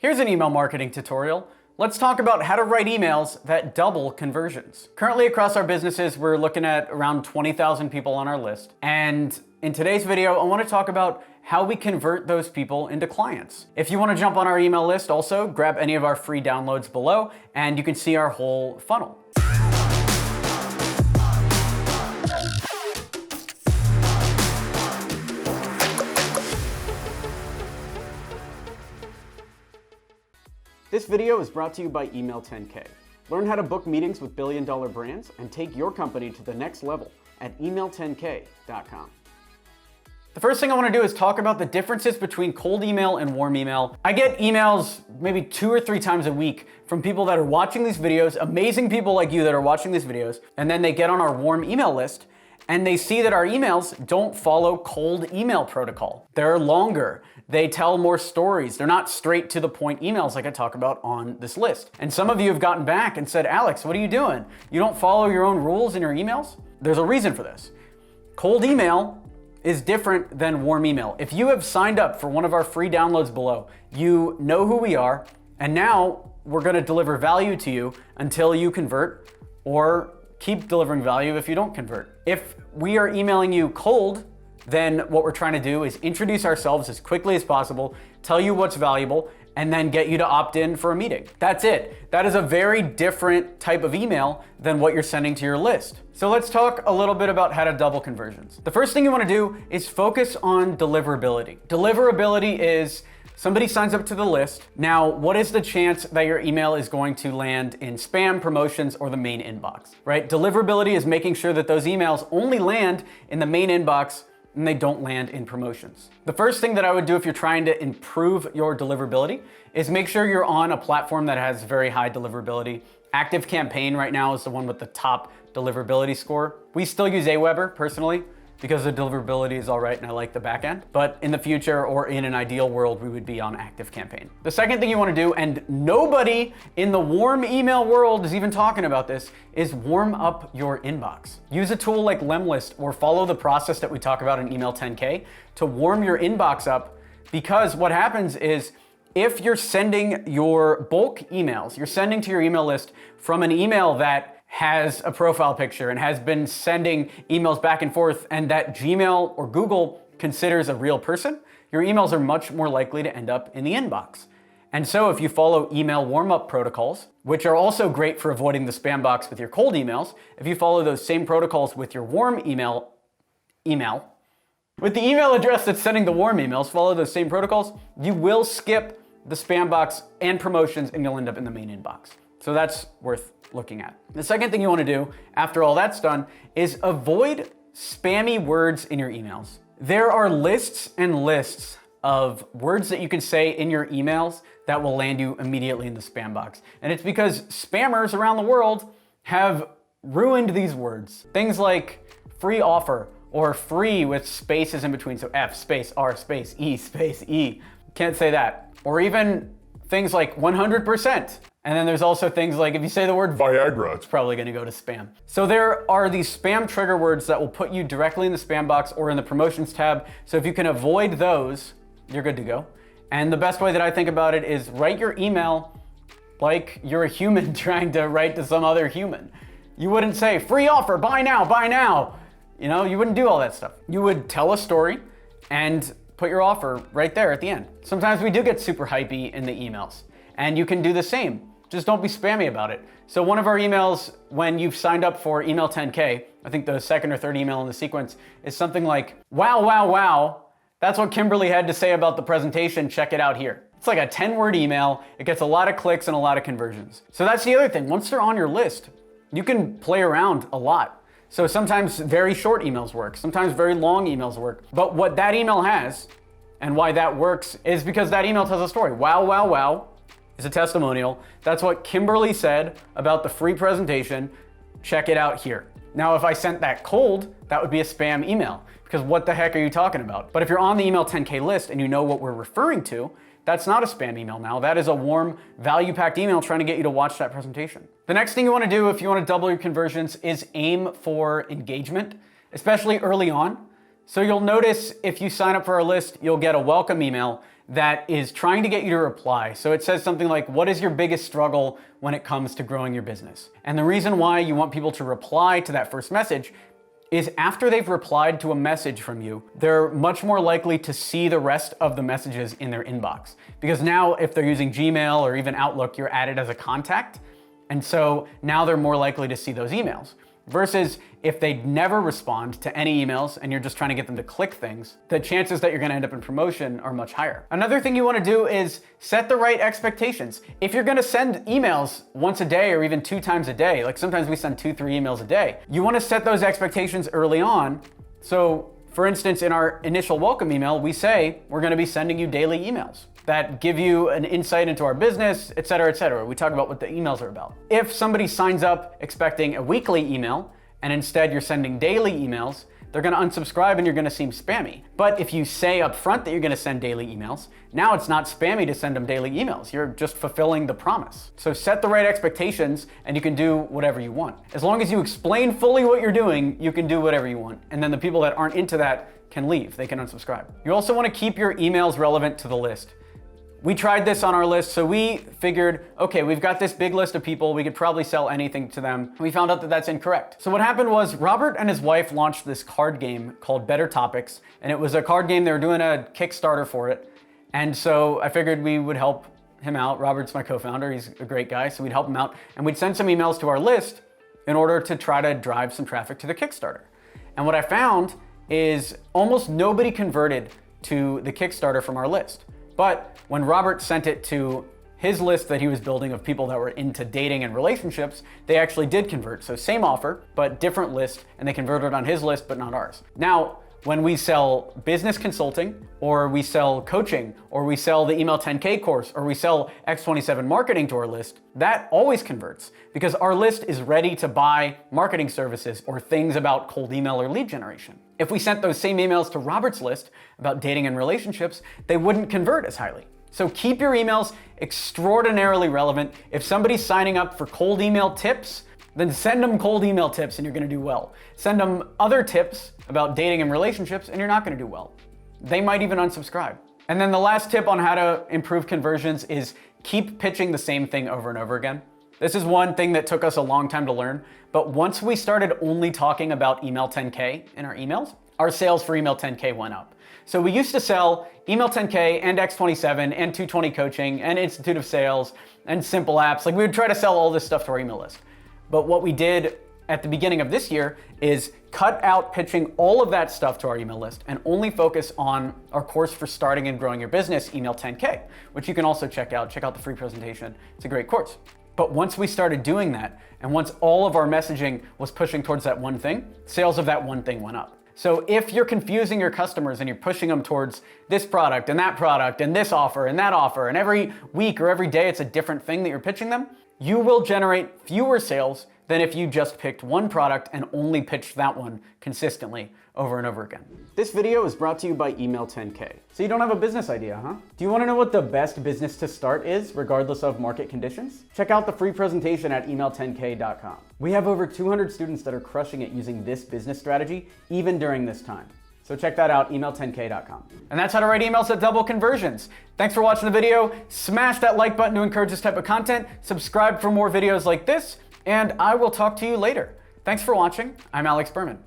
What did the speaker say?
Here's an email marketing tutorial. Let's talk about how to write emails that double conversions. Currently across our businesses, we're looking at around 20,000 people on our list. And in today's video, I want to talk about how we convert those people into clients. If you want to jump on our email list, also grab any of our free downloads below and you can see our whole funnel. This video is brought to you by Email 10K. Learn how to book meetings with billion-dollar brands and take your company to the next level at email10k.com. The first thing I want to do is talk about the differences between cold email and warm email. I get emails maybe 2 or 3 times a week from people that are watching these videos, amazing people like you that are watching these videos, and then they get on our warm email list and they see that our emails don't follow cold email protocol. They're longer. They tell more stories. They're not straight to the point emails like I talk about on this list. And some of you have gotten back and said, Alex, what are you doing? You don't follow your own rules in your emails? There's a reason for this. Cold email is different than warm email. If you have signed up for one of our free downloads below, you know who we are, and now we're gonna deliver value to you until you convert, or keep delivering value if you don't convert. If we are emailing you cold, then what we're trying to do is introduce ourselves as quickly as possible, tell you what's valuable, and then get you to opt in for a meeting. That's it. That is a very different type of email than what you're sending to your list. So let's talk a little bit about how to double conversions. The first thing you want to do is focus on deliverability. Deliverability is somebody signs up to the list. Now, what is the chance that your email is going to land in spam, promotions, or the main inbox, right? Deliverability is making sure that those emails only land in the main inbox and they don't land in promotions. The first thing that I would do if you're trying to improve your deliverability is make sure you're on a platform that has very high deliverability. ActiveCampaign right now is the one with the top deliverability score. We still use Aweber personally because the deliverability is all right and I like the back end. But in the future or in an ideal world, we would be on ActiveCampaign. The second thing you want to do, and nobody in the warm email world is even talking about this, is warm up your inbox. Use a tool like Lemlist or follow the process that we talk about in Email 10K to warm your inbox up, because what happens is if you're sending your bulk emails, you're sending to your email list from an email that has a profile picture and has been sending emails back and forth and that Gmail or Google considers a real person, your emails are much more likely to end up in the inbox. And so if you follow email warm-up protocols, which are also great for avoiding the spam box with your cold emails, if you follow those same protocols with your warm email, with the email address that's sending the warm emails, follow those same protocols, you will skip the spam box and promotions and you'll end up in the main inbox. So that's worth looking at. The second thing you want to do after all that's done is avoid spammy words in your emails. There are lists and lists of words that you can say in your emails that will land you immediately in the spam box. And it's because spammers around the world have ruined these words. Things like free offer or free with spaces in between. So F space R space E. Can't say that. Or even things like 100%. And then there's also things like if you say the word Viagra, it's probably gonna go to spam. So there are these spam trigger words that will put you directly in the spam box or in the promotions tab. So if you can avoid those, you're good to go. And the best way that I think about it is write your email like you're a human trying to write to some other human. You wouldn't say free offer, buy now, buy now. You know, you wouldn't do all that stuff. You would tell a story and put your offer right there at the end. Sometimes we do get super hypey in the emails and you can do the same. Just don't be spammy about it. So one of our emails when you've signed up for Email 10K, I think the second or third email in the sequence is something like, wow, wow, wow. That's what Kimberly had to say about the presentation. Check it out here. It's like a 10-word email. It gets a lot of clicks and a lot of conversions. So that's the other thing. Once they're on your list, you can play around a lot. So sometimes very short emails work. Sometimes very long emails work. But what that email has and why that works is because that email tells a story. Wow, wow, wow. Is a testimonial. That's what Kimberly said about the free presentation. Check it out here. Now, if I sent that cold, that would be a spam email because what the heck are you talking about? But if you're on the Email 10K list and you know what we're referring to, that's not a spam email now. That is a warm, value-packed email trying to get you to watch that presentation. The next thing you want to do if you want to double your conversions is aim for engagement, especially early on. So you'll notice if you sign up for our list, you'll get a welcome email that is trying to get you to reply. So it says something like, what is your biggest struggle when it comes to growing your business? And the reason why you want people to reply to that first message is after they've replied to a message from you, they're much more likely to see the rest of the messages in their inbox. Because now if they're using Gmail or even Outlook, you're added as a contact. And so now they're more likely to see those emails. Versus if they never respond to any emails and you're just trying to get them to click things, the chances that you're gonna end up in promotion are much higher. Another thing you wanna do is set the right expectations. If you're gonna send emails once a day or even 2 times a day, like sometimes we send 2-3 emails a day, you wanna set those expectations early on. So for instance, in our initial welcome email, we say we're gonna be sending you daily emails that give you an insight into our business, et cetera, et cetera. We talk about what the emails are about. If somebody signs up expecting a weekly email and instead you're sending daily emails, they're gonna unsubscribe and you're gonna seem spammy. But if you say up front that you're gonna send daily emails, now it's not spammy to send them daily emails. You're just fulfilling the promise. So set the right expectations and you can do whatever you want. As long as you explain fully what you're doing, you can do whatever you want. And then the people that aren't into that can leave, they can unsubscribe. You also wanna keep your emails relevant to the list. We tried this on our list, so we figured, okay, we've got this big list of people, we could probably sell anything to them. We found out that that's incorrect. So what happened was Robert and his wife launched this card game called Better Topics, and it was a card game, they were doing a Kickstarter for it. And so I figured we would help him out. Robert's my co-founder, he's a great guy, so we'd help him out, and we'd send some emails to our list in order to try to drive some traffic to the Kickstarter. And what I found is almost nobody converted to the Kickstarter from our list. But when Robert sent it to his list that he was building of people that were into dating and relationships, they actually did convert. So same offer, but different list, and they converted on his list, but not ours. Now, when we sell business consulting, or we sell coaching, or we sell the Email 10K course, or we sell X27 marketing to our list, that always converts because our list is ready to buy marketing services or things about cold email or lead generation. If we sent those same emails to Robert's list about dating and relationships, they wouldn't convert as highly. So keep your emails extraordinarily relevant. If somebody's signing up for cold email tips, then send them cold email tips and you're gonna do well. Send them other tips about dating and relationships and you're not gonna do well. They might even unsubscribe. And then the last tip on how to improve conversions is keep pitching the same thing over and over again. This is one thing that took us a long time to learn, but once we started only talking about Email 10K in our emails, our sales for Email 10K went up. So we used to sell Email 10K and X27 and 220 coaching and Institute of Sales and simple apps. Like we would try to sell all this stuff to our email list. But what we did at the beginning of this year is cut out pitching all of that stuff to our email list and only focus on our course for starting and growing your business, Email 10K, which you can also check out. Check out the free presentation. It's a great course. But once we started doing that, and once all of our messaging was pushing towards that one thing, sales of that one thing went up. So if you're confusing your customers and you're pushing them towards this product and this offer and that offer, and every week or every day it's a different thing that you're pitching them, you will generate fewer sales than if you just picked one product and only pitched that one consistently over and over again. This video is brought to you by Email 10K. So you don't have a business idea, huh? Do you want to know what the best business to start is, regardless of market conditions? Check out the free presentation at email10k.com. We have over 200 students that are crushing it using this business strategy, even during this time. So check that out, email10k.com. And that's how to write emails that double conversions. Thanks for watching the video. Smash that like button to encourage this type of content. Subscribe for more videos like this, and I will talk to you later. Thanks for watching. I'm Alex Berman.